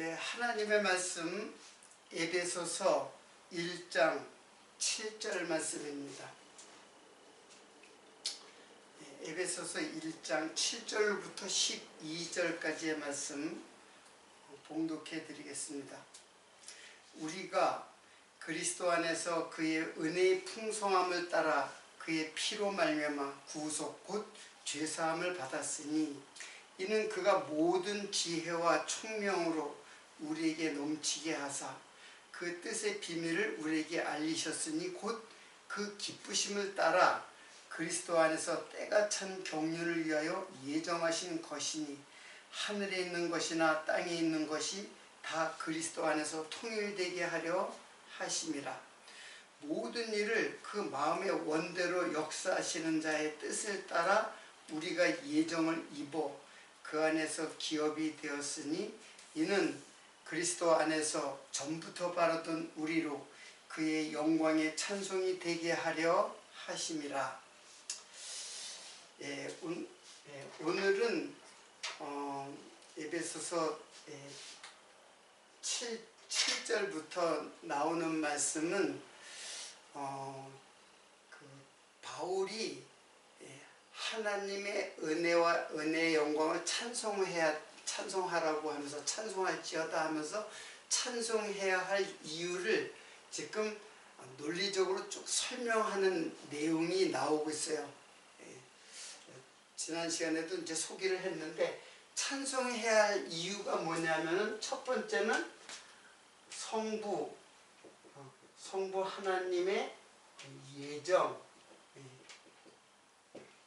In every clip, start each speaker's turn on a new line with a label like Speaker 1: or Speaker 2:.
Speaker 1: 네, 하나님의 말씀 에베소서 1장 7절 말씀입니다. 에베소서 1장 7절부터 12절까지의 말씀 봉독해 드리겠습니다. 우리가 그리스도 안에서 그의 은혜의 풍성함을 따라 그의 피로 말미암아 구속 곧 죄사함을 받았으니 이는 그가 모든 지혜와 총명으로 우리에게 넘치게 하사 그 뜻의 비밀을 우리에게 알리셨으니 곧 그 기쁘심을 따라 그리스도 안에서 때가 찬 경륜을 위하여 예정하신 것이니 하늘에 있는 것이나 땅에 있는 것이 다 그리스도 안에서 통일되게 하려 하심이라. 모든 일을 그 마음의 원대로 역사하시는 자의 뜻을 따라 우리가 예정을 입어 그 안에서 기업이 되었으니 이는 그리스도 안에서 전부터 바라던 우리로 그의 영광의 찬송이 되게 하려 하심이라. 오늘은 에베소서 7절부터 나오는 말씀은 바울이 하나님의 은혜와 은혜의 영광을 찬송하라고 하면서 찬송할지어다 하면서 찬송해야 할 이유를 지금 논리적으로 쭉 설명하는 내용이 나오고 있어요. 지난 시간에도 이제 소개를 했는데 찬송해야 할 이유가 뭐냐면은 첫 번째는 성부 하나님의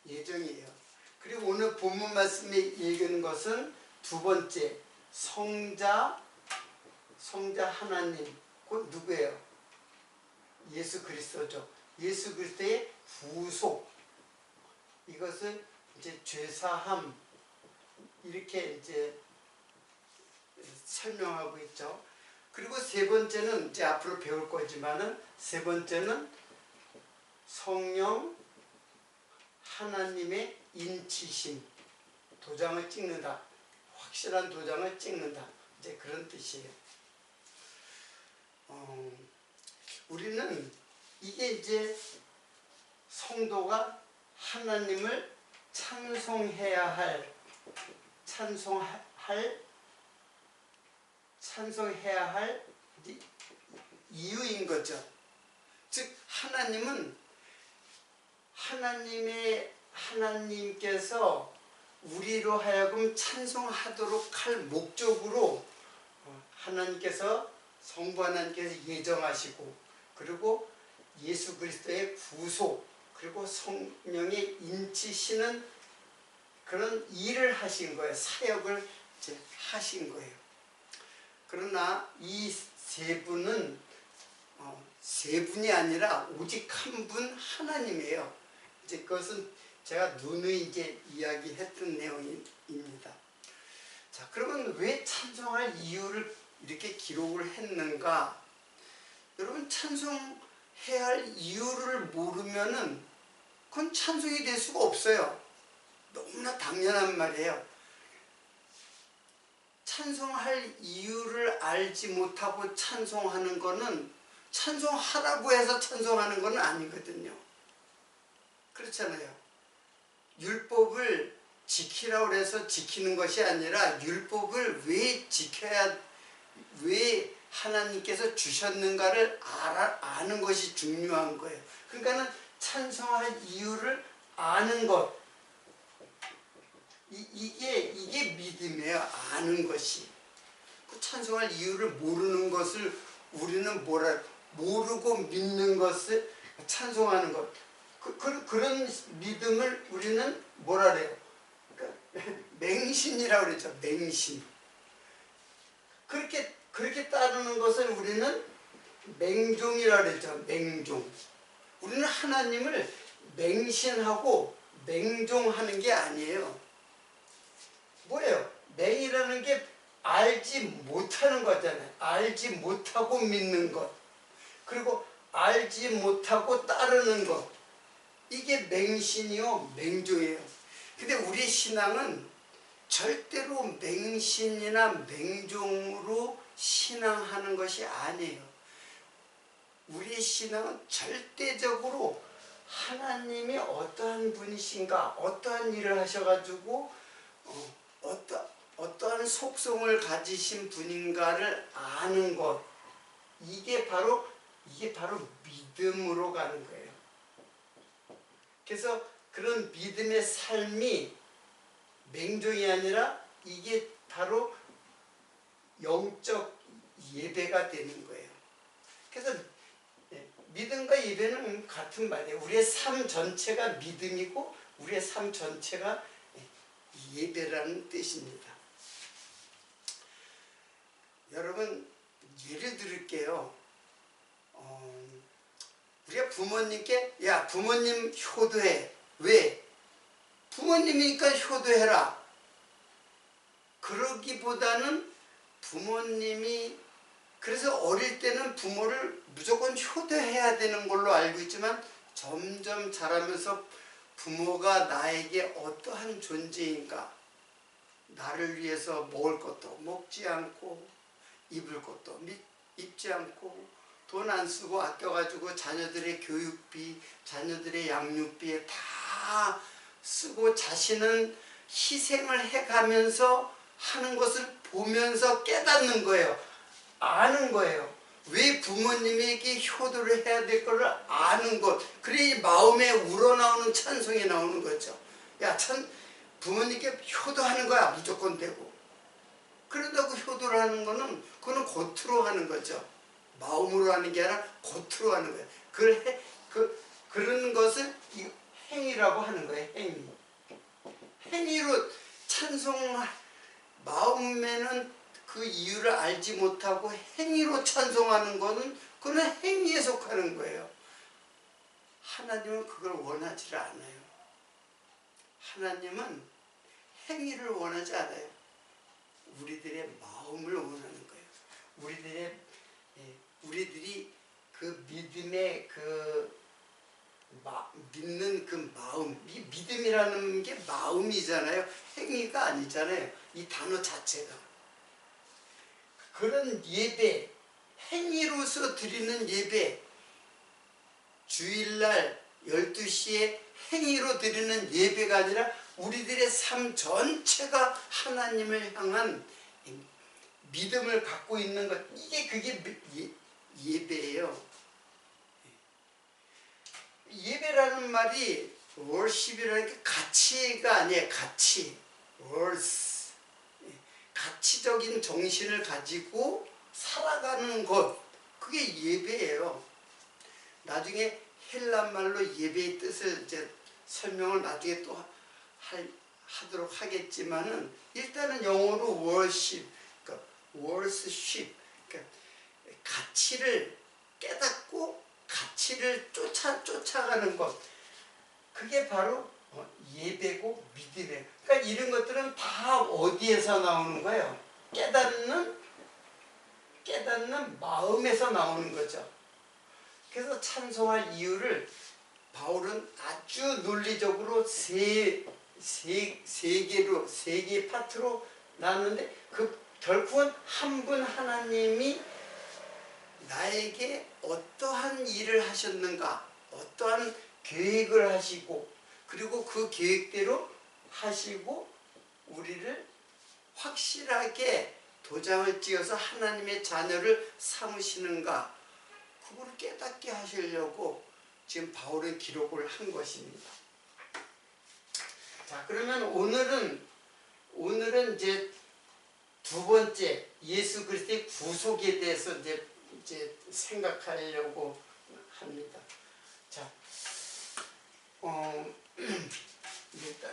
Speaker 1: 예정이에요. 그리고 오늘 본문 말씀에 읽은 것은 두 번째 성자 하나님, 곧 누구예요? 예수 그리스도죠. 예수 그리스도의 구속, 이것을 이제 죄사함 이렇게 이제 설명하고 있죠. 그리고 세 번째는 이제 앞으로 배울 거지만은 세 번째는 성령 하나님의 인치심, 도장을 찍는다, 확실한 도장을 찍는다, 이제 그런 뜻이에요. 우리는 이게 이제 성도가 하나님을 찬송해야 할 이유인 거죠. 즉 하나님께서 우리로 하여금 찬송하도록 할 목적으로 하나님께서 성부 하나님께서 예정하시고, 그리고 예수 그리스도의 구속, 그리고 성령의 인치시는 그런 일을 하신 거예요. 사역을 이제 하신 거예요. 그러나 이 세 분은 세 분이 아니라 오직 한 분 하나님이에요. 이제 그것은 제가 누누이 이제 이야기했던 내용입니다. 자, 그러면 왜 찬송할 이유를 이렇게 기록을 했는가? 여러분, 찬송해야 할 이유를 모르면은 그건 찬송이 될 수가 없어요. 너무나 당연한 말이에요. 찬송할 이유를 알지 못하고 찬송하는 거는 찬송하라고 해서 찬송하는 건 아니거든요. 그렇잖아요. 율법을 지키라고 해서 지키는 것이 아니라 율법을 왜 하나님께서 주셨는가를 아는 것이 중요한 거예요. 그러니까는 찬송할 이유를 아는 것, 이게 믿음이에요. 아는 것이. 그 찬송할 이유를 모르는 것을 우리는 모르고 믿는 것을 찬송하는 것, 그런 믿음을 우리는 뭐라 그래요? 그러니까 맹신이라고 그러죠. 맹신. 그렇게 따르는 것을 우리는 맹종이라고 그러죠. 맹종. 우리는 하나님을 맹신하고 맹종하는 게 아니에요. 뭐예요? 맹이라는 게 알지 못하는 거잖아요. 알지 못하고 믿는 것, 그리고 알지 못하고 따르는 것, 이게 맹신이요 맹종이에요. 근데 우리 신앙은 절대로 맹신이나 맹종으로 신앙하는 것이 아니에요. 우리의 신앙은 절대적으로 하나님이 어떠한 분이신가, 어떠한 일을 하셔가지고 어떠한 속성을 가지신 분인가를 아는 것, 이게 바로 믿음으로 가는 거예요. 그래서 그런 믿음의 삶이 맹종이 아니라 이게 바로 영적 예배가 되는 거예요. 그래서 믿음과 예배는 같은 말이에요. 우리의 삶 전체가 믿음이고 우리의 삶 전체가 예배라는 뜻입니다. 여러분, 예를 들을게요. 우리가 부모님께 야, 부모님 효도해. 왜? 부모님이니까 효도해라. 그러기보다는 부모님이, 그래서 어릴 때는 부모를 무조건 효도해야 되는 걸로 알고 있지만 점점 자라면서 부모가 나에게 어떠한 존재인가, 나를 위해서 먹을 것도 먹지 않고 입을 것도 입지 않고 돈 안 쓰고 아껴가지고 자녀들의 교육비, 자녀들의 양육비에 다 쓰고 자신은 희생을 해가면서 하는 것을 보면서 깨닫는 거예요. 아는 거예요. 왜 부모님에게 효도를 해야 될 거를 아는 것. 그래 마음에 우러나오는 찬송이 나오는 거죠. 야, 부모님께 효도하는 거야. 무조건 되고. 그런다고 효도를 하는 거는 그거는 겉으로 하는 거죠. 마음으로 하는 게 아니라 겉으로 하는 거예요. 그런 것을 행위라고 하는 거예요. 행위. 행위로 마음에는 그 이유를 알지 못하고 행위로 찬송하는 거는 그건 행위에 속하는 거예요. 하나님은 그걸 원하지 않아요. 하나님은 행위를 원하지 않아요. 우리들의 마음을 원하는 거예요. 우리들이 그 믿음의 믿는 그 마음, 이 믿음이라는 게 마음이잖아요. 행위가 아니잖아요. 이 단어 자체가. 그런 예배, 행위로서 드리는 예배, 주일날 12시에 행위로 드리는 예배가 아니라 우리들의 삶 전체가 하나님을 향한 믿음을 갖고 있는 것, 그게 예배예요. 예배라는 말이 worship이라는 게 가치가 아니에요. 가치. worth. 가치적인 정신을 가지고 살아가는 것, 그게 예배예요. 나중에 헬란 말로 예배의 뜻을 이제 설명을 나중에 또 하도록 하겠지만은, 일단은 영어로 worship, 그러니까 worship, 그러니까 가치를 깨닫고 가치를 쫓아가는 것, 그게 바로 예배고 믿음이에요. 그러니까 이런 것들은 다 어디에서 나오는 거예요? 깨닫는 마음에서 나오는 거죠. 그래서 찬송할 이유를 바울은 아주 논리적으로 세 개의 파트로 나누는데, 결국은 한 분 하나님이 나에게 어떠한 일을 하셨는가, 어떠한 계획을 하시고, 그리고 그 계획대로 하시고 우리를 확실하게 도장을 찍어서 하나님의 자녀를 삼으시는가, 그걸 깨닫게 하시려고 지금 바울은 기록을 한 것입니다. 자, 그러면 오늘은 이제 두 번째 예수 그리스도의 구속에 대해서 이제 생각하려고 합니다. 자, 일단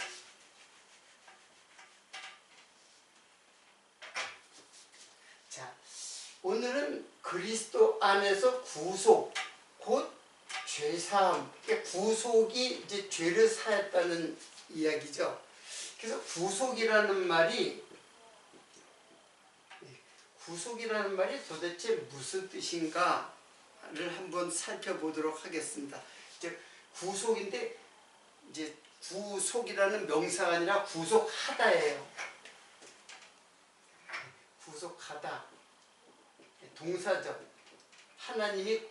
Speaker 1: 자, 오늘은 그리스도 안에서 구속, 곧 죄사함, 그러니까 구속이 이제 죄를 사했다는 이야기죠. 그래서 구속이라는 말이 도대체 무슨 뜻인가를 한번 살펴보도록 하겠습니다. 이제 구속인데, 이제 구속이라는 명사가 아니라 구속하다예요. 구속하다. 동사죠. 하나님이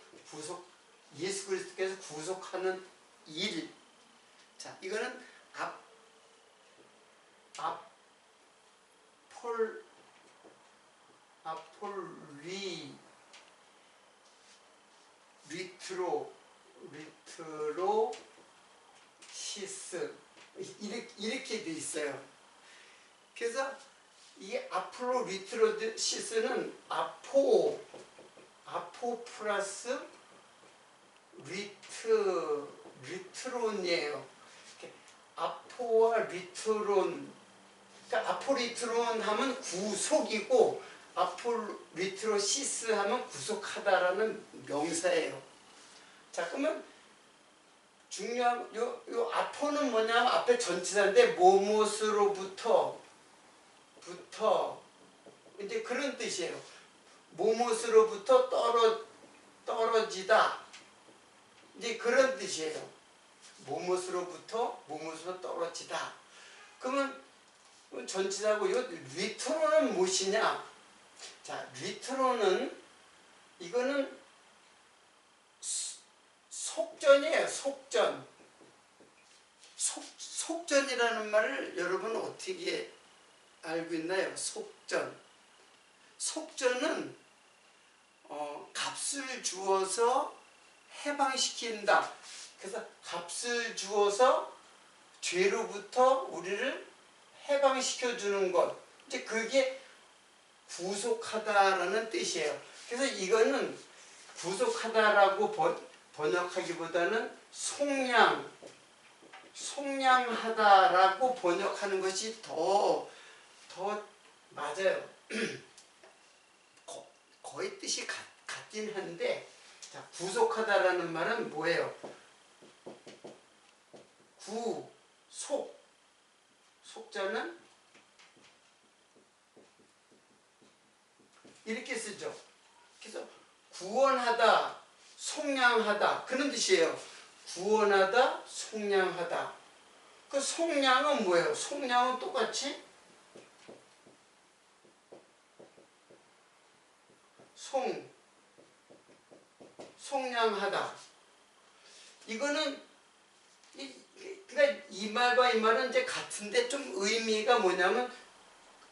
Speaker 1: 예수 그리스도께서 구속하는 일. 자, 이거는 리트로시스 이렇게 돼 있어요. 그래서 이 리트로시스는 아포 플러스 리트론이에요. 아포와 리트론. 그러니까 아포리트론 하면 구속이고 아포리트로시스 하면 구속하다라는 명사예요. 자, 그러면 중요한 요 아포는 뭐냐? 앞에 전치사인데 뭐뭇으로부터 이제 그런 뜻이에요. 뭐뭇으로부터 떨어지다. 이제 그런 뜻이에요. 뭐뭇으로부터 떨어지다. 그러면 전치사고 요 리트로는 무엇이냐? 자, 리트로는 이거는 속전이에요. 속전이라는 말을 여러분 어떻게 알고 있나요? 속전은 값을 주어서 해방시킨다. 그래서 값을 주어서 죄로부터 우리를 해방시켜주는 것. 이제 그게 구속하다라는 뜻이에요. 그래서 이거는 구속하다라고 번역하기보다는 속량하다라고 번역하는 것이 더 맞아요. 거의 뜻이 같긴 한데, 자, 구속하다라는 말은 뭐예요? 속자는 이렇게 쓰죠. 그래서 구원하다, 속량하다 그런 뜻이에요. 구원하다, 속량하다. 그 속량은 뭐예요? 속량은 똑같이 속량하다. 이거는 그러니까 이 말과 이 말은 이제 같은데 좀 의미가 뭐냐면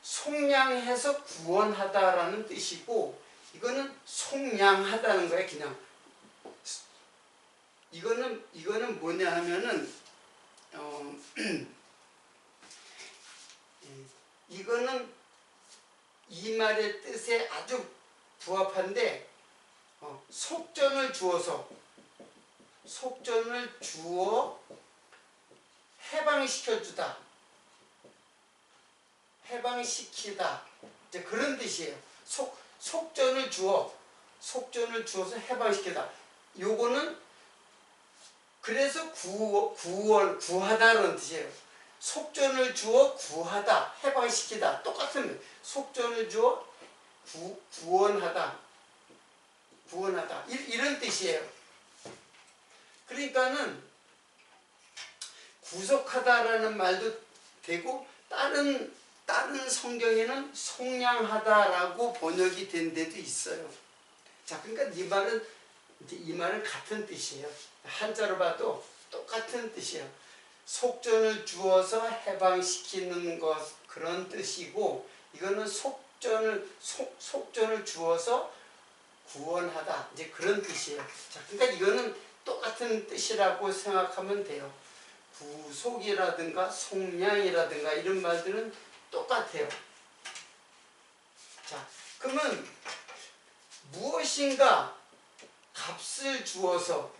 Speaker 1: 속량해서 구원하다라는 뜻이고, 이거는 속량하다는 거예요. 그냥 이거는 뭐냐 하면은 이거는 이 말의 뜻에 아주 부합한데, 속전을 주어 해방시켜주다, 해방시키다, 이제 그런 뜻이에요. 속전을 주어서 해방시키다. 요거는 그래서 구하다라는 뜻이에요. 속전을 주어 구하다, 해방시키다. 똑같은 속전을 주어 구원하다 이런 뜻이에요. 그러니까는 구속하다라는 말도 되고, 다른 성경에는 속량하다라고 번역이 된 데도 있어요. 자, 그러니까 이 말은 같은 뜻이에요. 한자로 봐도 똑같은 뜻이에요. 속전을 주어서 해방시키는 것, 그런 뜻이고, 이거는 속전을 주어서 구원하다, 이제 그런 뜻이에요. 자, 그러니까 이거는 똑같은 뜻이라고 생각하면 돼요. 구속이라든가 속량이라든가 이런 말들은 똑같아요. 자, 그러면 무엇인가 값을 주어서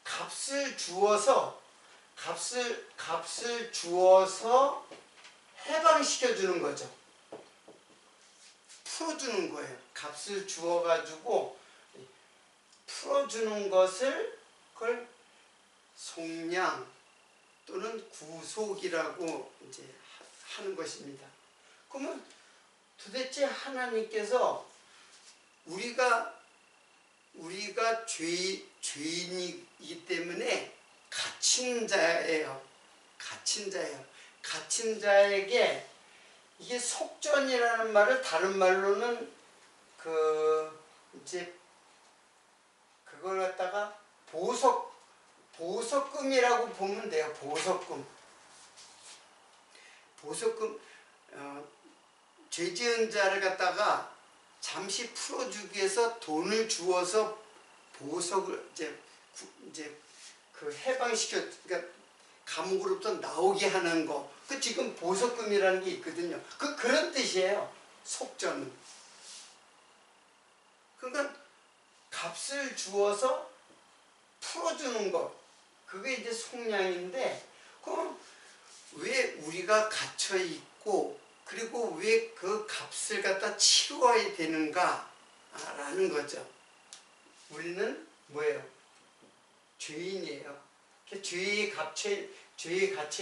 Speaker 1: 값을 주어서 해방시켜 주는 거죠. 풀어주는 거예요. 값을 주어가지고 풀어주는 그걸 속량 또는 구속이라고 이제 하는 것입니다. 그러면 도대체 하나님께서 우리가 죄인이기 때문에 갇힌 자예요. 갇힌 자예요. 갇힌 자에게 이게 속전이라는 말을 다른 말로는 이제 그걸 갖다가 보석금이라고 보면 돼요. 보석금. 죄 지은 자를 갖다가 잠시 풀어주기 위해서 돈을 주어서 보석을 이제 그 해방시켜, 그러니까 감옥으로부터 나오게 하는 거. 그 지금 보석금이라는 게 있거든요. 그런 뜻이에요. 속전은. 그러니까 값을 주어서 풀어주는 것. 그게 이제 속량인데, 그럼 왜 우리가 갇혀 있고, 그리고 왜 그 값을 갖다 치러야 되는가? 라는 거죠. 우리는 뭐예요? 죄인이에요. 죄에 갇혀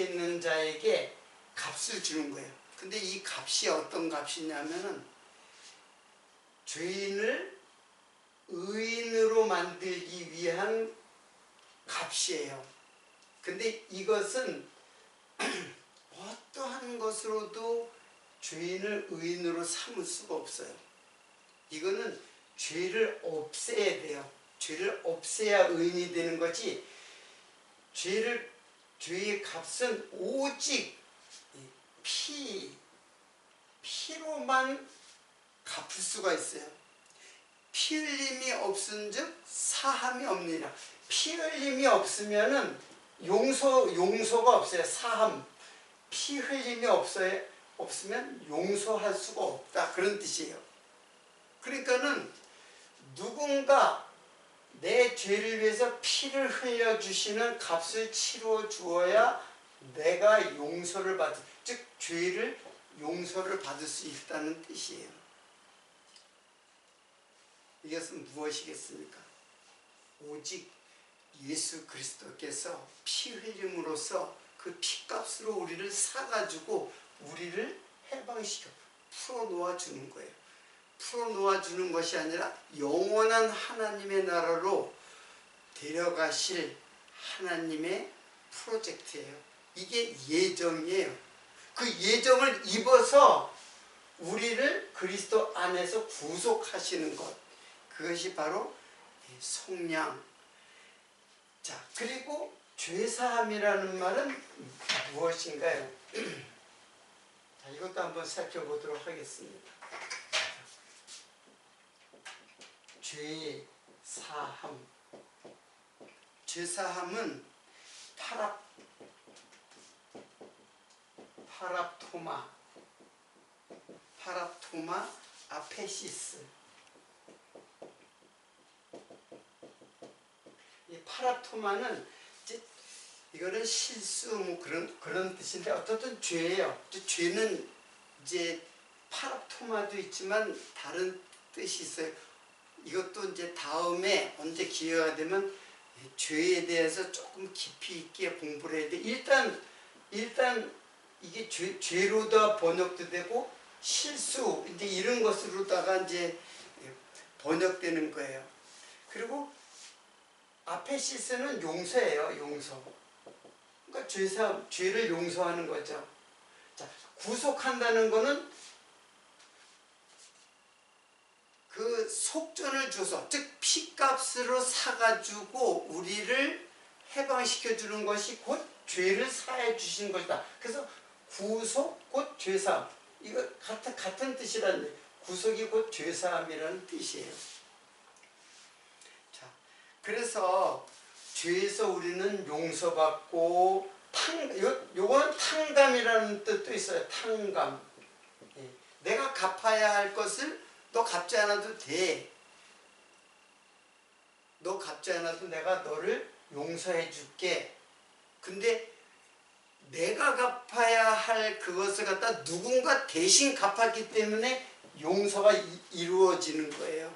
Speaker 1: 있는 자에게 값을 주는 거예요. 근데 이 값이 어떤 값이냐면은 죄인을 의인으로 만들기 위한 값이에요. 근데 이것은 어떠한 것으로도 죄인을 의인으로 삼을 수가 없어요. 이거는 죄를 없애야 돼요. 죄를 없애야 의인이 되는 거지. 죄의 값은 오직 피로만 갚을 수가 있어요. 피 흘림이 없은즉 사함이 없느니라. 피 흘림이 없으면은 용서가 없어요. 사함. 피 흘림이 없으면 용서할 수가 없다. 그런 뜻이에요. 그러니까는 누군가 내 죄를 위해서 피를 흘려주시는 값을 치러 주어야 내가 즉 죄를 용서를 받을 수 있다는 뜻이에요. 이것은 무엇이겠습니까? 오직 예수 그리스도께서 피 흘림으로써 그 피값으로 우리를 사가지고 우리를 해방시켜 풀어놓아 주는 거예요. 풀어놓아 주는 것이 아니라 영원한 하나님의 나라로 데려가실 하나님의 프로젝트예요. 이게 예정이에요. 그 예정을 입어서 우리를 그리스도 안에서 구속하시는 것. 그것이 바로 속량. 자, 그리고 죄사함이라는 말은 무엇인가요? 자, 이것도 한번 살펴보도록 하겠습니다. 죄사함. 죄사함은 파랍토마 아페시스. 이 파랍토마는 이거는 실수 뭐 그런 뜻인데 어떻든 죄예요. 죄는 이제 파랍토마도 있지만 다른 뜻이 있어요. 이것도 이제 다음에 언제 기회가 되면 죄에 대해서 조금 깊이 있게 공부를 해야 돼. 일단 이게 죄로다 번역도 되고 실수 이제 이런 것으로다가 이제 번역되는 거예요. 그리고 아페시스는 용서예요. 용서. 그러니까 죄를 용서하는 거죠. 자, 구속한다는 거는 그 속전을 줘서, 즉 피값으로 사가지고 우리를 해방시켜 주는 것이 곧 죄를 사해 주신 것이다. 그래서 구속 곧 죄사함. 이거 같은 뜻이라는데 구속이 곧 죄사함이라는 뜻이에요. 자, 그래서 죄에서 우리는 용서받고 요거는 탕감이라는 뜻도 있어요. 탕감. 내가 갚아야 할 것을 너 갚지 않아도 돼. 너 갚지 않아도 내가 너를 용서해 줄게. 근데 내가 갚아야 할 그것을 갖다 누군가 대신 갚았기 때문에 용서가 이루어지는 거예요.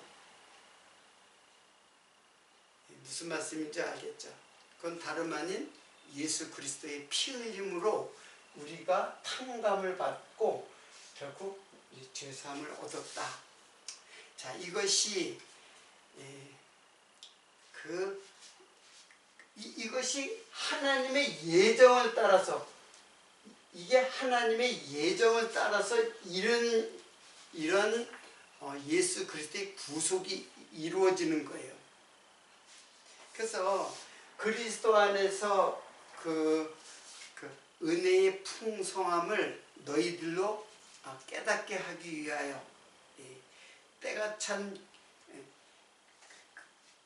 Speaker 1: 무슨 말씀인지 알겠죠? 그건 다름 아닌 예수 그리스도의 피 흘림으로 우리가 탕감을 받고 결국 죄사함을 얻었다. 자, 이것이 이것이 하나님의 예정을 따라서 이게 하나님의 예정을 따라서 이런 예수 그리스도의 구속이 이루어지는 거예요. 그래서 그리스도 안에서 그 은혜의 풍성함을 너희들로 깨닫게 하기 위하여 때가 참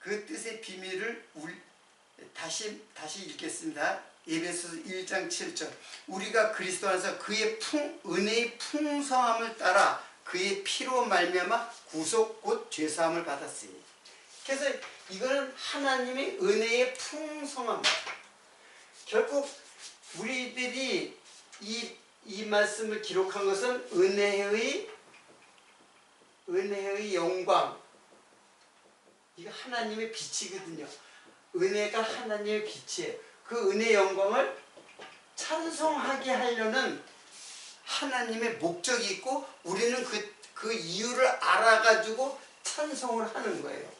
Speaker 1: 그 뜻의 비밀을 다시 읽겠습니다. 에베소서 1장 7절 우리가 그리스도 안에서 그의 은혜의 풍성함을 따라 그의 피로 말미암아 구속 곧 죄사함을 받았으니. 그래서 이거는 하나님의 은혜의 풍성함. 결국 우리들이 이 말씀을 기록한 것은 은혜의 영광. 이거 하나님의 빛이거든요. 은혜가 하나님의 빛이에요. 그 은혜의 영광을 찬송하게 하려는 하나님의 목적이 있고 우리는 그 이유를 알아가지고 찬송을 하는 거예요.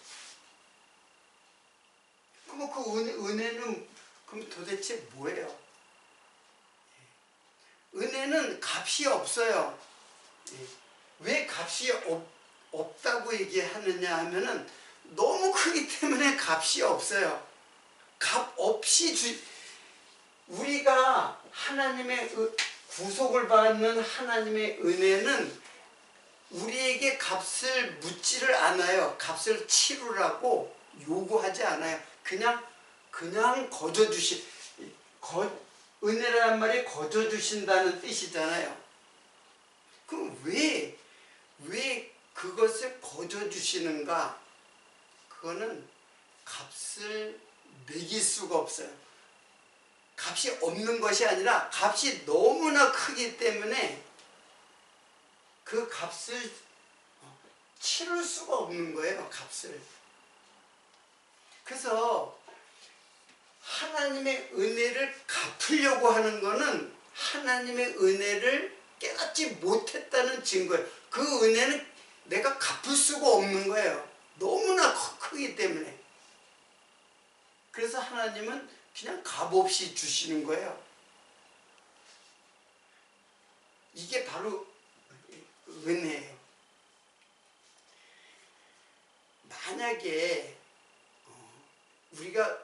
Speaker 1: 그럼 그 은혜는 그럼 도대체 뭐예요? 은혜는 값이 없어요. 왜 값이 없다고 얘기하느냐 하면은 너무 크기 때문에 값이 없어요. 값 없이 우리가 하나님의 구속을 받는 하나님의 은혜는 우리에게 값을 묻지를 않아요. 값을 치르라고 요구하지 않아요. 그냥 은혜라는 말이 거저 주신다는 뜻이잖아요. 그럼 왜 그것을 거저 주시는가? 그거는 값을 매길 수가 없어요. 값이 없는 것이 아니라 값이 너무나 크기 때문에 그 값을 치를 수가 없는 거예요. 값을. 그래서 하나님의 은혜를 갚으려고 하는 거는 하나님의 은혜를 깨닫지 못했다는 증거예요. 그 은혜는 내가 갚을 수가 없는 거예요. 너무나 크기 때문에. 그래서 하나님은 그냥 값없이 주시는 거예요. 이게 바로 은혜예요. 만약에 우리가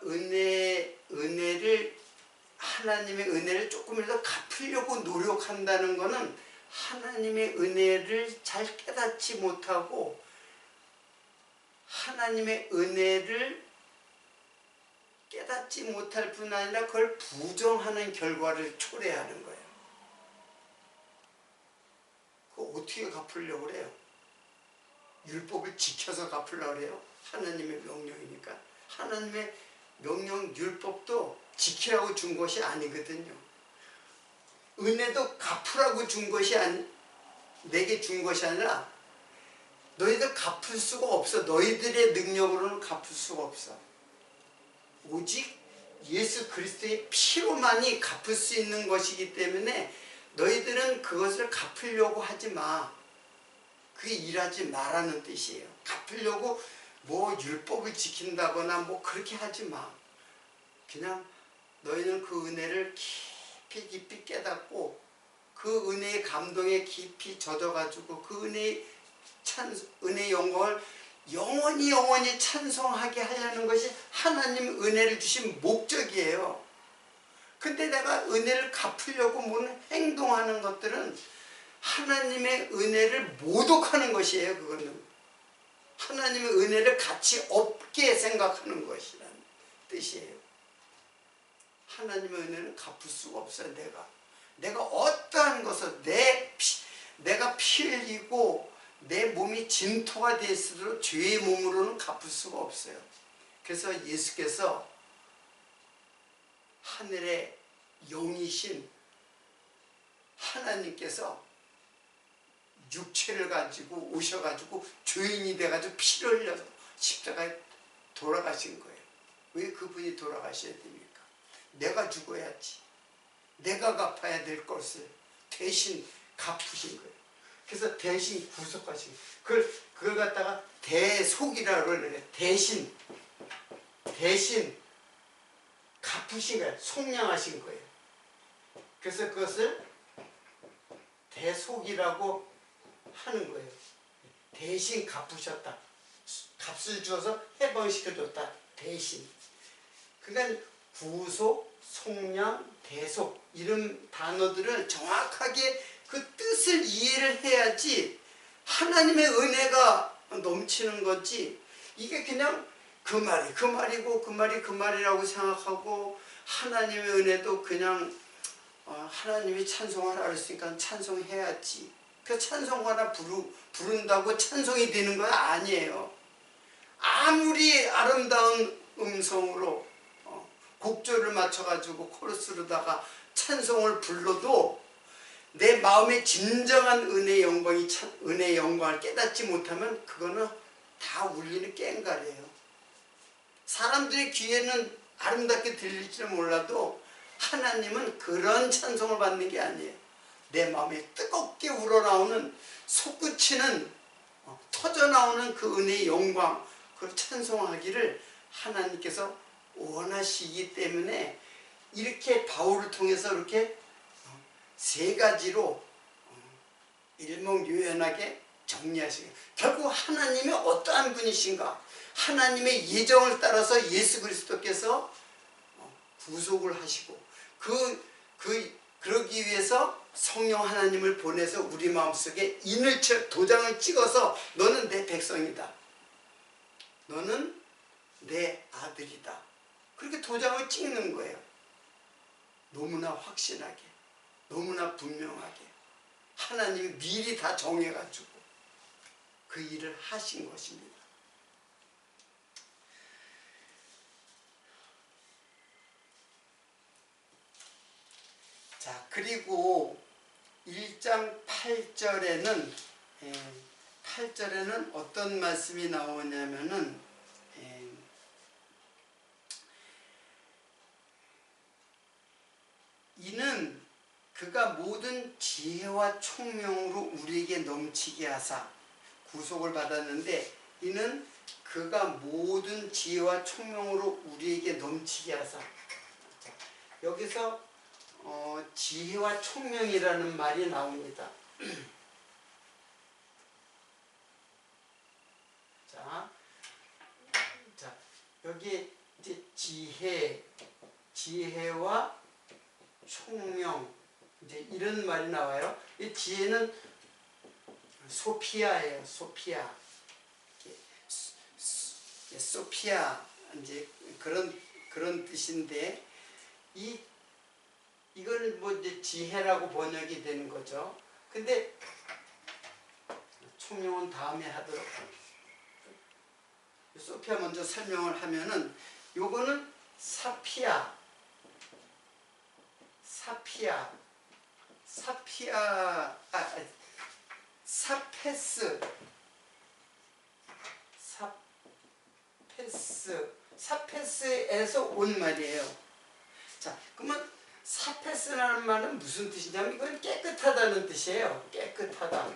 Speaker 1: 하나님의 은혜를 조금이라도 갚으려고 노력한다는 것은 하나님의 은혜를 잘 깨닫지 못하고 하나님의 은혜를 깨닫지 못할 뿐 아니라 그걸 부정하는 결과를 초래하는 거예요. 그거 어떻게 갚으려고 그래요? 율법을 지켜서 갚으려고 그래요? 하나님의 명령이니까. 하나님의 명령 율법도 지키라고 준 것이 아니거든요. 은혜도 갚으라고 준 것이 내게 준 것이 아니라 너희들 갚을 수가 없어. 너희들의 능력으로는 갚을 수가 없어. 오직 예수 그리스도의 피로만이 갚을 수 있는 것이기 때문에 너희들은 그것을 갚으려고 하지 마. 그게 일하지 마라는 뜻이에요. 갚으려고 뭐 율법을 지킨다거나 뭐 그렇게 하지 마. 그냥 너희는 그 은혜를 깊이 깨닫고 그 은혜의 감동에 깊이 젖어가지고 그 은혜의 영광을 영원히 찬송하게 하려는 것이 하나님 은혜를 주신 목적이에요. 근데 내가 은혜를 갚으려고 행동하는 것들은 하나님의 은혜를 모독하는 것이에요. 그거는 하나님의 은혜를 가치 없게 생각하는 것이라는 뜻이에요. 하나님의 은혜는 갚을 수가 없어요. 내가 어떠한 것을 내가 피 흘리고 내 몸이 진토가 됐으므로 죄의 몸으로는 갚을 수가 없어요. 그래서 예수께서 하늘의 영이신 하나님께서 육체를 가지고 오셔가지고 죄인이 돼가지고 피를 흘려서 십자가에 돌아가신 거예요. 왜 그분이 돌아가셔야 됩니까? 내가 죽어야지. 내가 갚아야 될 것을 대신 갚으신 거예요. 그래서 대신 구속하신 거예요. 그걸 갖다가 대속이라고 그래요. 대신 갚으신 거예요. 속량하신 거예요. 그래서 그것을 대속이라고 하는 거예요. 대신 갚으셨다. 값을 주어서 해방시켜줬다. 대신. 그러니까 구속, 속량, 대속 이런 단어들을 정확하게 그 뜻을 이해를 해야지 하나님의 은혜가 넘치는 거지. 이게 그냥 그 말이 그 말이고 그 말이 그 말이라고 생각하고 하나님의 은혜도 그냥 하나님이 찬송하라 그랬으니까 찬송해야지. 그 찬송하나 부른다고 찬송이 되는 건 아니에요. 아무리 아름다운 음성으로 곡조를 맞춰가지고 코러스로다가 찬송을 불러도 내 마음의 진정한 은혜의 영광을 깨닫지 못하면 그거는 다 울리는 꽹과리예요. 사람들의 귀에는 아름답게 들릴지 몰라도 하나님은 그런 찬송을 받는 게 아니에요. 내 마음에 뜨겁게 우러나오는 솟구치는 터져나오는 그 은혜의 영광, 그걸 찬송하기를 하나님께서 원하시기 때문에 이렇게 바울을 통해서 이렇게 세 가지로 일목요연하게 정리하시고, 결국 하나님이 어떠한 분이신가, 하나님의 예정을 따라서 예수 그리스도께서 구속을 하시고 그러기 위해서 성령 하나님을 보내서 우리 마음속에 도장을 찍어서 너는 내 백성이다, 너는 내 아들이다, 그렇게 도장을 찍는 거예요. 너무나 확신하게, 너무나 분명하게 하나님이 미리 다 정해가지고 그 일을 하신 것입니다. 자, 그리고 1장 8절에는 어떤 말씀이 나오냐면은 이는 그가 모든 지혜와 총명으로 우리에게 넘치게 하사, 구속을 받았는데 이는 그가 모든 지혜와 총명으로 우리에게 넘치게 하사. 여기서 지혜와 총명이라는 말이 나옵니다. 자, 여기 이제 지혜와 총명, 이제 이런 말이 나와요. 이 지혜는 소피아예요. 소피아, 이제 그런 뜻인데, 이거는 뭐 이제 지혜라고 번역이 되는 거죠. 근데 총명은 다음에 하도록. 소피아 먼저 설명을 하면은, 요거는 사피아, 사페스에서 온 말이에요. 자, 그러면 사페스라는 말은 무슨 뜻이냐면, 이건 깨끗하다는 뜻이에요. 깨끗하다.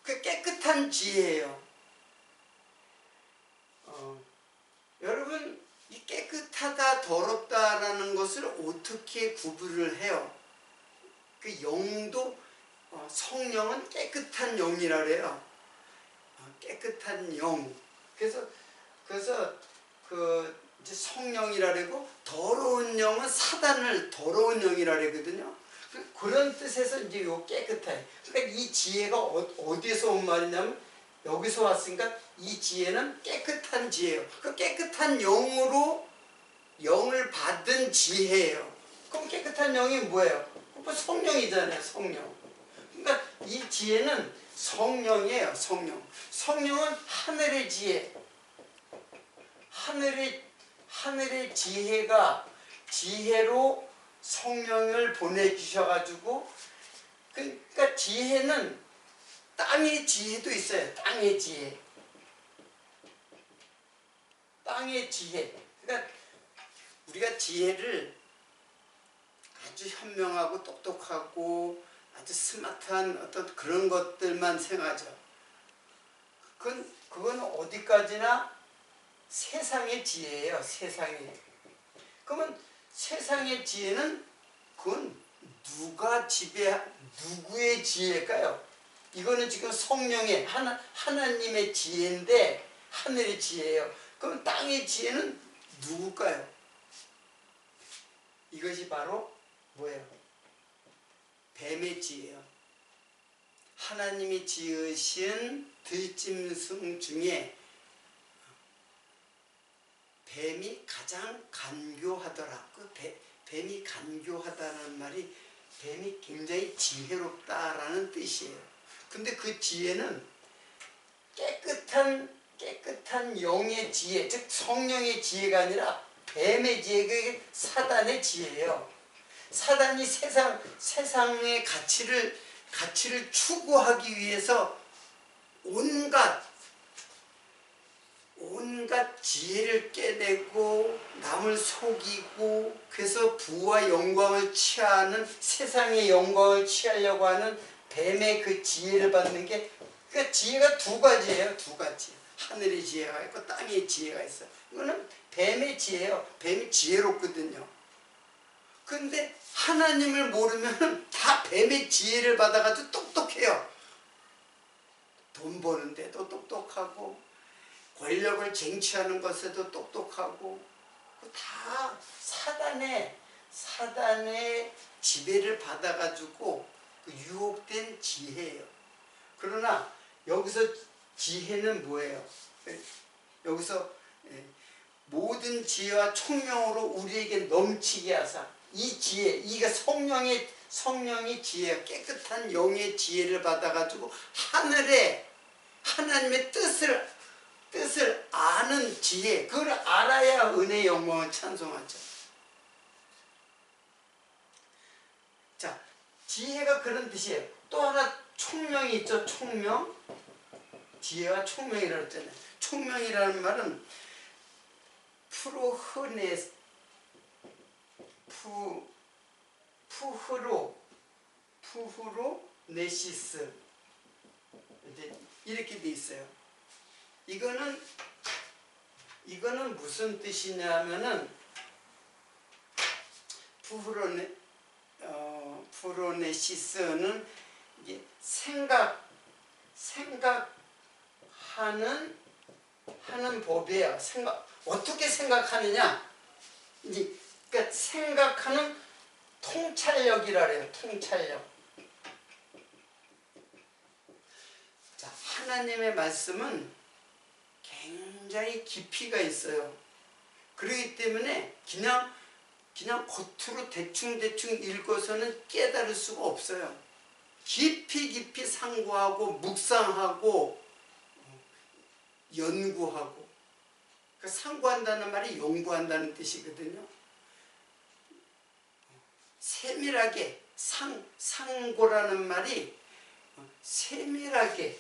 Speaker 1: 그 깨끗한 지혜예요. 여러분, 이 깨끗하다, 더럽다라는 것을 어떻게 구분을 해요? 그 영도, 성령은 깨끗한 영이라 그래요. 깨끗한 영. 그래서 이제 성령이라 그러고, 더러운 영은 사단을 더러운 영이라 그러거든요. 그런 뜻에서 이제 요 깨끗해. 그러니까 이 지혜가 어디서 온 말이냐면, 여기서 왔으니까 이 지혜는 깨끗한 지혜예요. 그 깨끗한 영으로 영을 받은 지혜예요. 그럼 깨끗한 영이 뭐예요? 성령이잖아요. 성령. 그러니까 이 지혜는 성령이에요. 성령은 하늘의 지혜. 하늘의 지혜로 성령을 보내주셔가지고, 그러니까 지혜는 땅의 지혜도 있어요. 땅의 지혜. 그러니까 우리가 지혜를 아주 현명하고 똑똑하고 아주 스마트한 어떤 그런 것들만 생각하죠. 그건 어디까지나 세상의 지혜예요. 세상에. 그러면 세상의 지혜는 그건 누가 누구의 지혜일까요? 이거는 지금 성령의 하나님의 지혜인데 하늘의 지혜예요. 그럼 땅의 지혜는 누굴까요? 이것이 바로 뭐예요? 뱀의 지혜예요. 하나님이 지으신 들짐승 중에 뱀이 가장 간교하더라. 뱀이 간교하다는 말이 뱀이 굉장히 지혜롭다라는 뜻이에요. 근데 그 지혜는 깨끗한 영의 지혜, 즉 성령의 지혜가 아니라 뱀의 지혜, 그게 사단의 지혜예요. 사단이 세상의 가치를 추구하기 위해서 온갖 지혜를 깨내고 남을 속이고 그래서 부와 영광을 취하는, 세상의 영광을 취하려고 하는 뱀의 그 지혜를 받는 게, 그 지혜가 두 가지예요. 두 가지. 하늘의 지혜가 있고 땅의 지혜가 있어요. 이거는 뱀의 지혜예요. 뱀이 지혜롭거든요. 근데 하나님을 모르면 다 뱀의 지혜를 받아가지고 똑똑해요. 돈 버는 데도 똑똑하고 권력을 쟁취하는 것에도 똑똑하고 다 사단의 지배를 받아가지고 그 유혹된 지혜예요. 그러나 여기서 지혜는 뭐예요? 여기서 모든 지혜와 총명으로 우리에게 넘치게 하사, 이 지혜, 이게 성령의 지혜, 깨끗한 영의 지혜를 받아가지고 하나님의 뜻을 아는 지혜, 그걸 알아야 은혜의 영광을 찬송하죠. 자, 지혜가 그런 뜻이에요. 또 하나 총명이 있죠. 총명. 지혜와 총명이라고 했잖아요. 총명이라는 말은 푸흐로네시스 이렇게 돼 있어요. 이거는 무슨 뜻이냐면은 푸흐로네시스는 이게 생각하는 법이에요. 어떻게 생각하느냐? 그러니까 생각하는 통찰력이라 그래요. 통찰력. 자, 하나님의 말씀은 굉장히 깊이가 있어요. 그렇기 때문에 그냥 겉으로 대충 읽어서는 깨달을 수가 없어요. 깊이 상고하고 묵상하고 연구하고. 그 상고한다는 말이 연구한다는 뜻이거든요. 세밀하게, 상고라는 말이 세밀하게,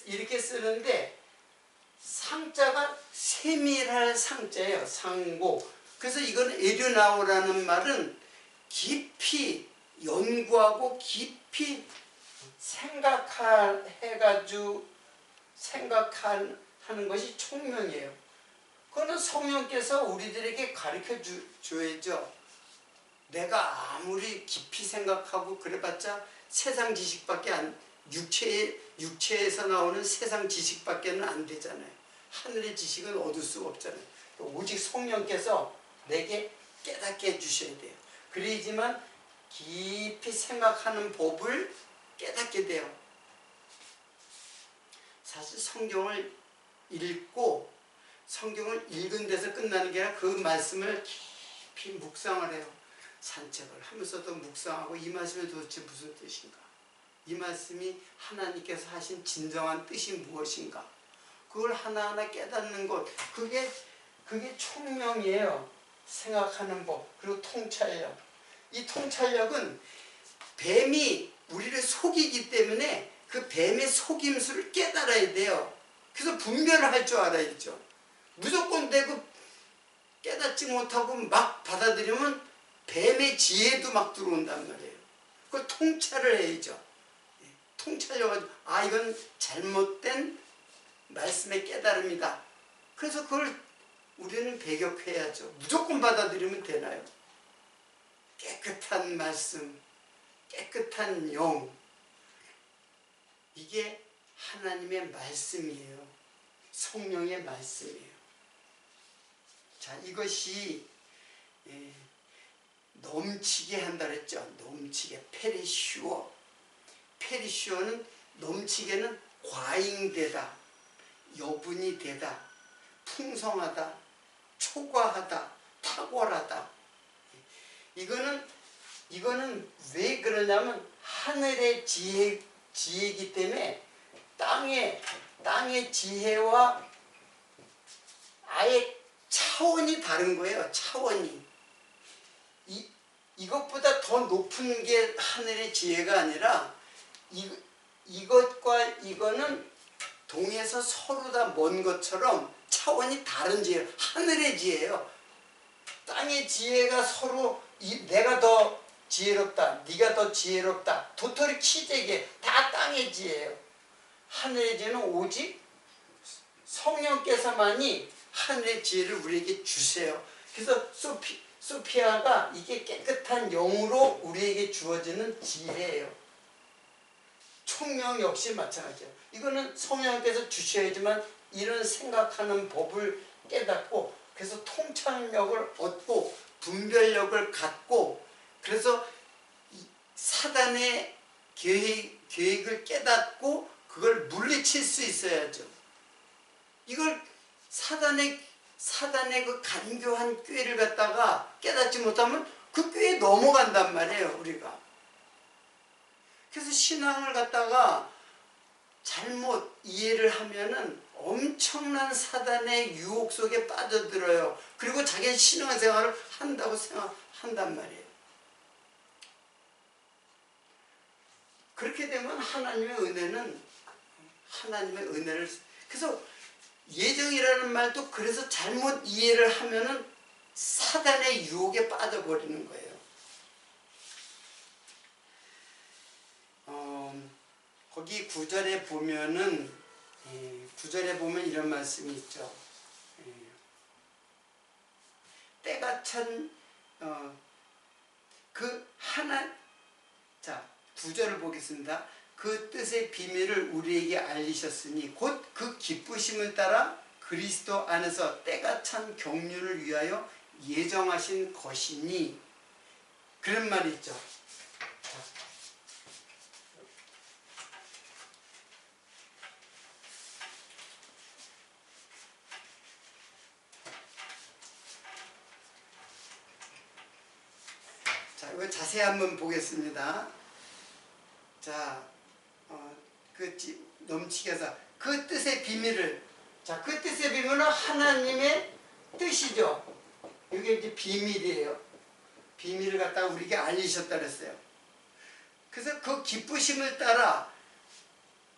Speaker 1: 이렇게 쓰는데 상자가 세밀할 상자예요. 상고. 그래서 이건 에르나오라는 말은 깊이 연구하고 깊이 생각해가지고 생각하는 것이 총명이에요. 그거는 성령께서 우리들에게 가르쳐 줘야죠. 내가 아무리 깊이 생각하고 그래봤자 세상 지식밖에 육체에서 나오는 세상 지식밖에는 안 되잖아요. 하늘의 지식은 얻을 수가 없잖아요. 오직 성령께서 내게 깨닫게 해주셔야 돼요. 그래야지만 깊이 생각하는 법을 깨닫게 돼요. 사실 성경을 읽은 데서 끝나는 게 아니라 그 말씀을 깊이 묵상을 해요. 산책을 하면서도 묵상하고 이 말씀이 도대체 무슨 뜻인가? 이 말씀이 하나님께서 하신 진정한 뜻이 무엇인가? 그걸 하나하나 깨닫는 것, 그게 총명이에요. 생각하는 법, 그리고 통찰력. 이 통찰력은 뱀이 우리를 속이기 때문에 그 뱀의 속임수를 깨달아야 돼요. 그래서 분별을 할 줄 알아야죠. 무조건 내고 깨닫지 못하고 막 받아들이면 뱀의 지혜도 막 들어온단 말이에요. 그걸 통찰을 해야죠. 통찰력, 아 이건 잘못된 말씀의 깨달음이다. 그래서 그걸 우리는 배격해야죠. 무조건 받아들이면 되나요? 깨끗한 말씀, 깨끗한 영, 이게 하나님의 말씀이에요. 성령의 말씀이에요. 자, 이것이 넘치게 한다 그랬죠. 넘치게. 페리슈어. 페리슈어는 넘치게는 과잉되다, 여분이 되다, 풍성하다, 초과하다, 탁월하다. 이거는 왜 그러냐면 하늘의 지혜이기 때문에 땅의 지혜와 아예 차원이 다른 거예요. 차원이. 이것보다 더 높은 게 하늘의 지혜가 아니라 이것과 이거는 동에서 서로 다 먼 것처럼 차원이 다른 지혜예요. 하늘의 지혜예요. 땅의 지혜가 서로 내가 더 지혜롭다, 네가 더 지혜롭다, 도토리 키재기 다 땅의 지혜예요. 하늘의 지혜는 오직 성령께서만이 하늘의 지혜를 우리에게 주세요. 그래서 소피아가 이게 깨끗한 영으로 우리에게 주어지는 지혜예요. 총명 역시 마찬가지예요. 이거는 성령께서 주셔야지만 이런 생각하는 법을 깨닫고, 그래서 통찰력을 얻고 분별력을 갖고, 그래서 사단의 계획을 깨닫고 그걸 물리칠 수 있어야죠. 이걸 사단의 그 간교한 꾀를 갖다가 깨닫지 못하면 그 꾀에 넘어간단 말이에요, 우리가. 그래서 신앙을 갖다가 잘못 이해를 하면은 엄청난 사단의 유혹 속에 빠져들어요. 그리고 자기는 신앙생활을 한다고 생각한단 말이에요. 그렇게 되면 하나님의 은혜를, 그래서 예정이라는 말도 그래서 잘못 이해를 하면은 사단의 유혹에 빠져버리는 거예요. 거기 9절에 보면은, 9절에 보면 이런 말씀이 있죠. 때가 찬, 자, 9절을 보겠습니다. 그 뜻의 비밀을 우리에게 알리셨으니 곧 그 기쁘심을 따라 그리스도 안에서 때가 찬 경륜을 위하여 예정하신 것이니, 그런 말이 있죠. 자, 이거 자세히 한번 보겠습니다. 자, 넘치게 해서 그 뜻의 비밀을, 자, 그 뜻의 비밀은 하나님의 뜻이죠. 이게 이제 비밀이에요. 비밀을 갖다가 우리에게 알리셨다 그랬어요. 그래서 그 기쁘심을 따라,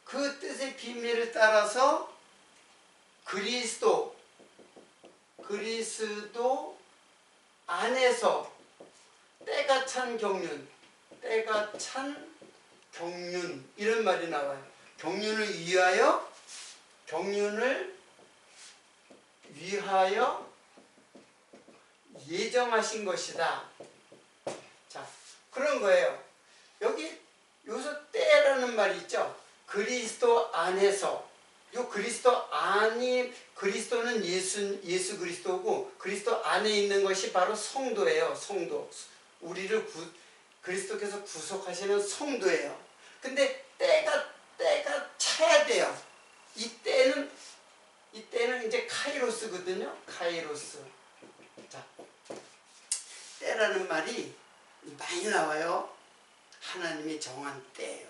Speaker 1: 그 뜻의 비밀을 따라서 그리스도 안에서 때가 찬 경륜, 이런 말이 나와요. 경륜을 위하여 예정하신 것이다. 자, 그런 거예요. 여기서 때라는 말이 있죠. 그리스도 안에서. 요 그리스도는 예수 그리스도고, 그리스도 안에 있는 것이 바로 성도예요. 성도. 우리를 그리스도께서 구속하시는 성도예요. 근데 때가 차야 돼요. 이때는 이제 카이로스거든요. 카이로스. 자, 때라는 말이 많이 나와요. 하나님이 정한 때예요.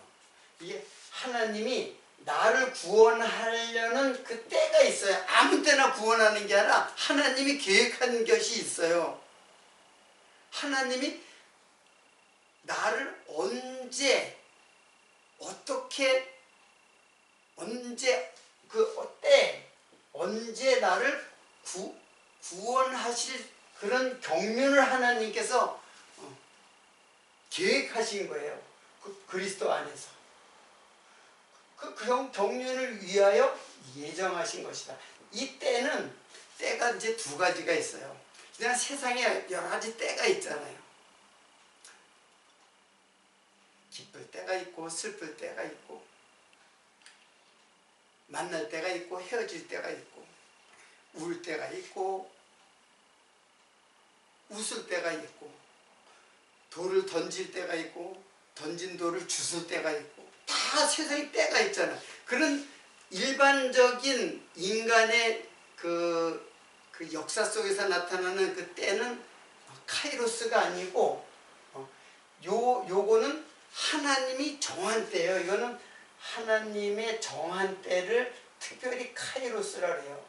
Speaker 1: 이게 하나님이 나를 구원하려는 그 때가 있어요. 아무 때나 구원하는 게 아니라 하나님이 계획한 것이 있어요. 하나님이 나를 언제, 어떻게, 언제 나를 구원하실 그런 경륜을 하나님께서 계획하신 거예요. 그리스도 안에서. 그 경륜을 위하여 예정하신 것이다. 이 때가 이제 두 가지가 있어요. 그냥 세상에 여러 가지 때가 있잖아요. 기쁠 때가 있고 슬플 때가 있고 만날 때가 있고 헤어질 때가 있고 울 때가 있고 웃을 때가 있고 돌을 던질 때가 있고 던진 돌을 주술 때가 있고 다 세상에 때가 있잖아. 그런 일반적인 인간의 그 역사 속에서 나타나는 그 때는 카이로스가 아니고 요거는 하나님이 정한 때예요. 이거는 하나님의 정한 때를 특별히 카이로스라 그래요.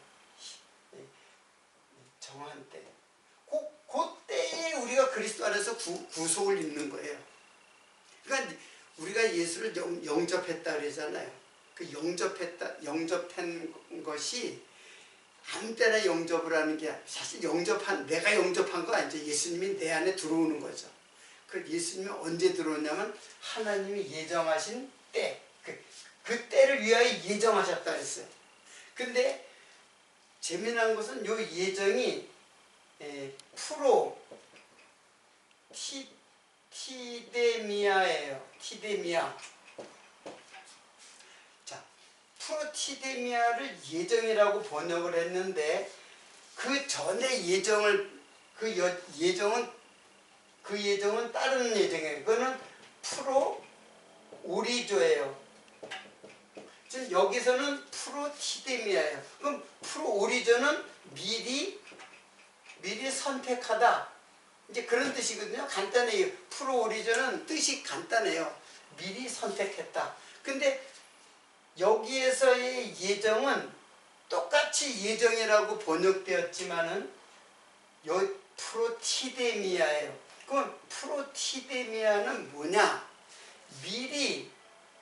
Speaker 1: 정한 때. 그 때에 우리가 그리스도 안에서 구속을 입는 거예요. 그러니까 우리가 예수를 영접했다 그러잖아요. 그 영접한 것이 아무 때나 영접을 하는 게 사실 내가 영접한 거 아니죠. 예수님이 내 안에 들어오는 거죠. 그 예수님이 언제 들어오냐면 하나님이 예정하신 때, 그 때를 위하여 예정하셨다 했어요. 근데 재미난 것은 요 예정이 프로 티데미아예요. 티데미아. 자, 프로티데미아를 예정이라고 번역을 했는데 그 전에 예정은 다른 예정이에요. 그거는 프로오리조예요. 지금 여기서는 프로티데미아예요. 그럼 프로오리조는 미리 선택하다. 이제 그런 뜻이거든요. 간단해요. 프로오리조는 뜻이 간단해요. 미리 선택했다. 근데 여기에서의 예정은 똑같이 예정이라고 번역되었지만은 요 프로티데미아예요. 그럼 프로티데미아는 뭐냐? 미리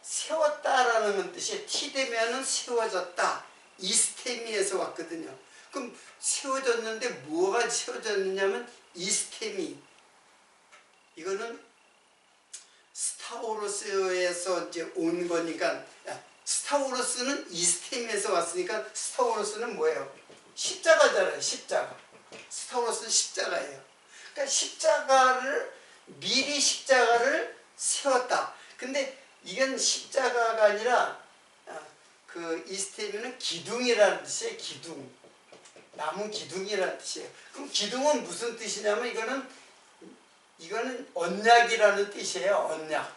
Speaker 1: 세웠다라는 뜻이에요. 티데미아는 세워졌다. 이스테미에서 왔거든요. 그럼 세워졌는데 뭐가 세워졌느냐면 이스테미. 이거는 스타우로스에서 이제 온 거니까 스타우로스는 이스테미에서 왔으니까 스타우로스는 뭐예요? 십자가잖아요. 십자가. 스타우로스는 십자가예요. 그러니까 미리 십자가를 세웠다. 근데 이건 십자가가 아니라 그 이스테미는 기둥이라는 뜻이에요. 기둥. 나무 기둥이라는 뜻이에요. 그럼 기둥은 무슨 뜻이냐면 이거는 언약이라는 뜻이에요. 언약.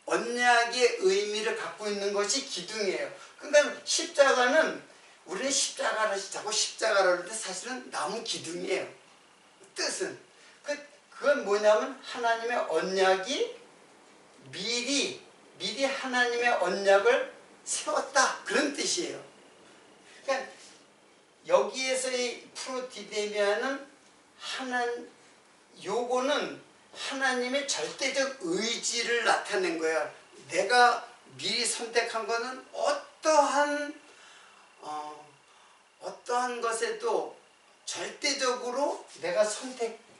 Speaker 1: 언약의 의미를 갖고 있는 것이 기둥이에요. 그러니까 십자가는 우리는 자꾸 십자가라고 하는데 사실은 나무 기둥이에요. 뜻은. 그건 뭐냐면 하나님의 언약이 미리 하나님의 언약을 세웠다. 그런 뜻이에요. 그러니까 여기에서의 프로티데미아는 요거는 하나님의 절대적 의지를 나타낸 거야. 내가 미리 선택한 거는 어떠한 것에도 절대적으로 내가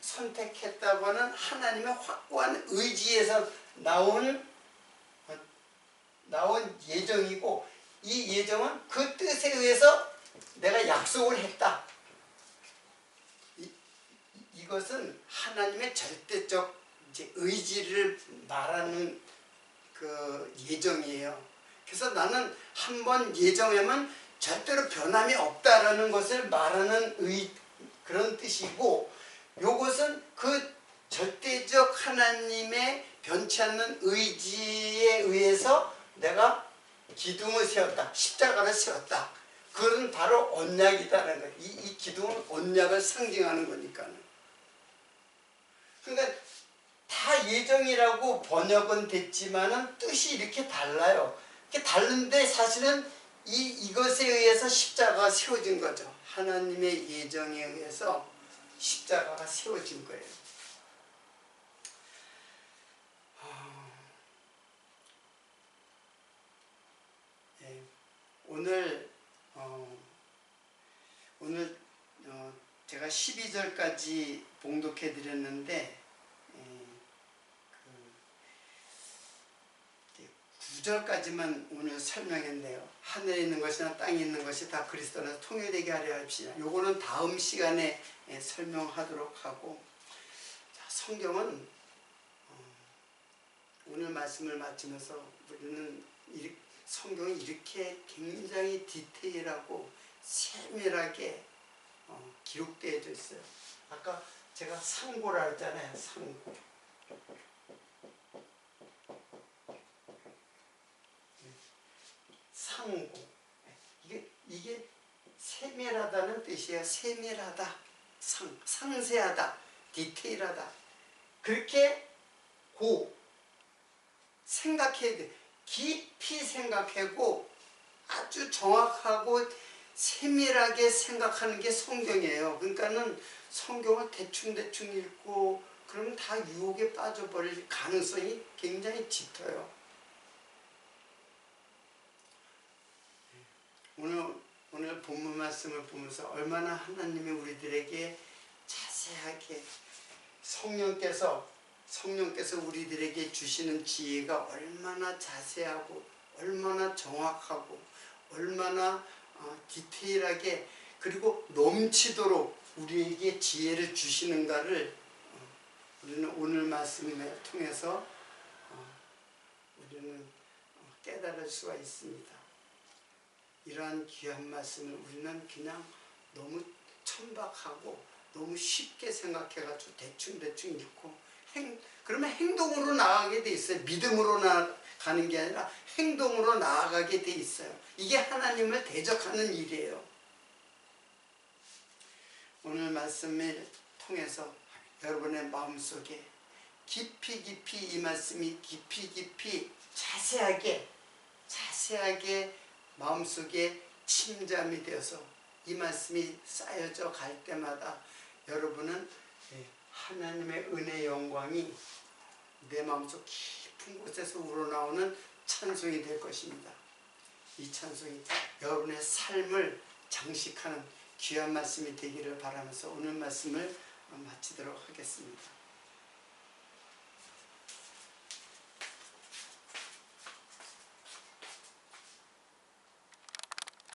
Speaker 1: 선택했다고 하는 하나님의 확고한 의지에서 나온 예정이고, 이 예정은 그 뜻에 의해서 내가 약속을 했다. 이것은 하나님의 절대적 의지를 말하는 그 예정이에요. 그래서 나는 한번 예정하면 절대로 변함이 없다라는 것을 말하는 그런 뜻이고, 요것은 그 절대적 하나님의 변치 않는 의지에 의해서 내가 기둥을 세웠다. 십자가를 세웠다. 그것은 바로 언약이다라는 거예요. 이 기둥은 언약을 상징하는 거니까는. 그러니까 다 예정이라고 번역은 됐지만은 뜻이 이렇게 달라요. 이렇게 다른데 사실은 이것에 의해서 십자가가 세워진 거죠. 하나님의 예정에 의해서 십자가가 세워진 거예요. 네. 오늘 제가 12절까지 봉독해 드렸는데 9절까지만 오늘 설명했네요. 하늘에 있는 것이나 땅에 있는 것이 다 그리스도 안에서 통일되게 하려 합시다. 요거는 다음 시간에 설명하도록 하고, 자, 성경은 오늘 말씀을 마치면서 우리는 성경이 이렇게 굉장히 디테일하고 세밀하게 기록되어 있어요. 아까 제가 상고라 했잖아요. 상고. 상고. 이게 세밀하다는 뜻이에요. 세밀하다. 상세하다. 디테일하다. 그렇게 생각해야 돼. 깊이 생각하고 아주 정확하고 세밀하게 생각하는 게 성경이에요. 그러니까는 성경을 대충대충 읽고 그러면 다 유혹에 빠져버릴 가능성이 굉장히 짙어요. 오늘 본문 말씀을 보면서 얼마나 하나님이 우리들에게 자세하게 성령께서 우리들에게 주시는 지혜가 얼마나 자세하고 얼마나 정확하고 얼마나 디테일하게 그리고 넘치도록 우리에게 지혜를 주시는가를 우리는 오늘 말씀을 통해서 우리는 깨달을 수가 있습니다. 이러한 귀한 말씀을 우리는 그냥 너무 천박하고 너무 쉽게 생각해가지고 대충 읽고 그러면 행동으로 나아가게 돼 있어요. 믿음으로 나아가는 게 아니라 행동으로 나아가게 돼 있어요. 이게 하나님을 대적하는 일이에요. 오늘 말씀을 통해서 여러분의 마음속에 깊이 이 말씀이 깊이 자세하게 마음속에 침잠이 되어서 이 말씀이 쌓여져 갈 때마다 여러분은 하나님의 은혜의 영광이 내 마음속 깊은 곳에서 우러나오는 찬송이 될 것입니다. 이 찬송이 여러분의 삶을 장식하는 귀한 말씀이 되기를 바라면서 오늘 말씀을 마치도록 하겠습니다.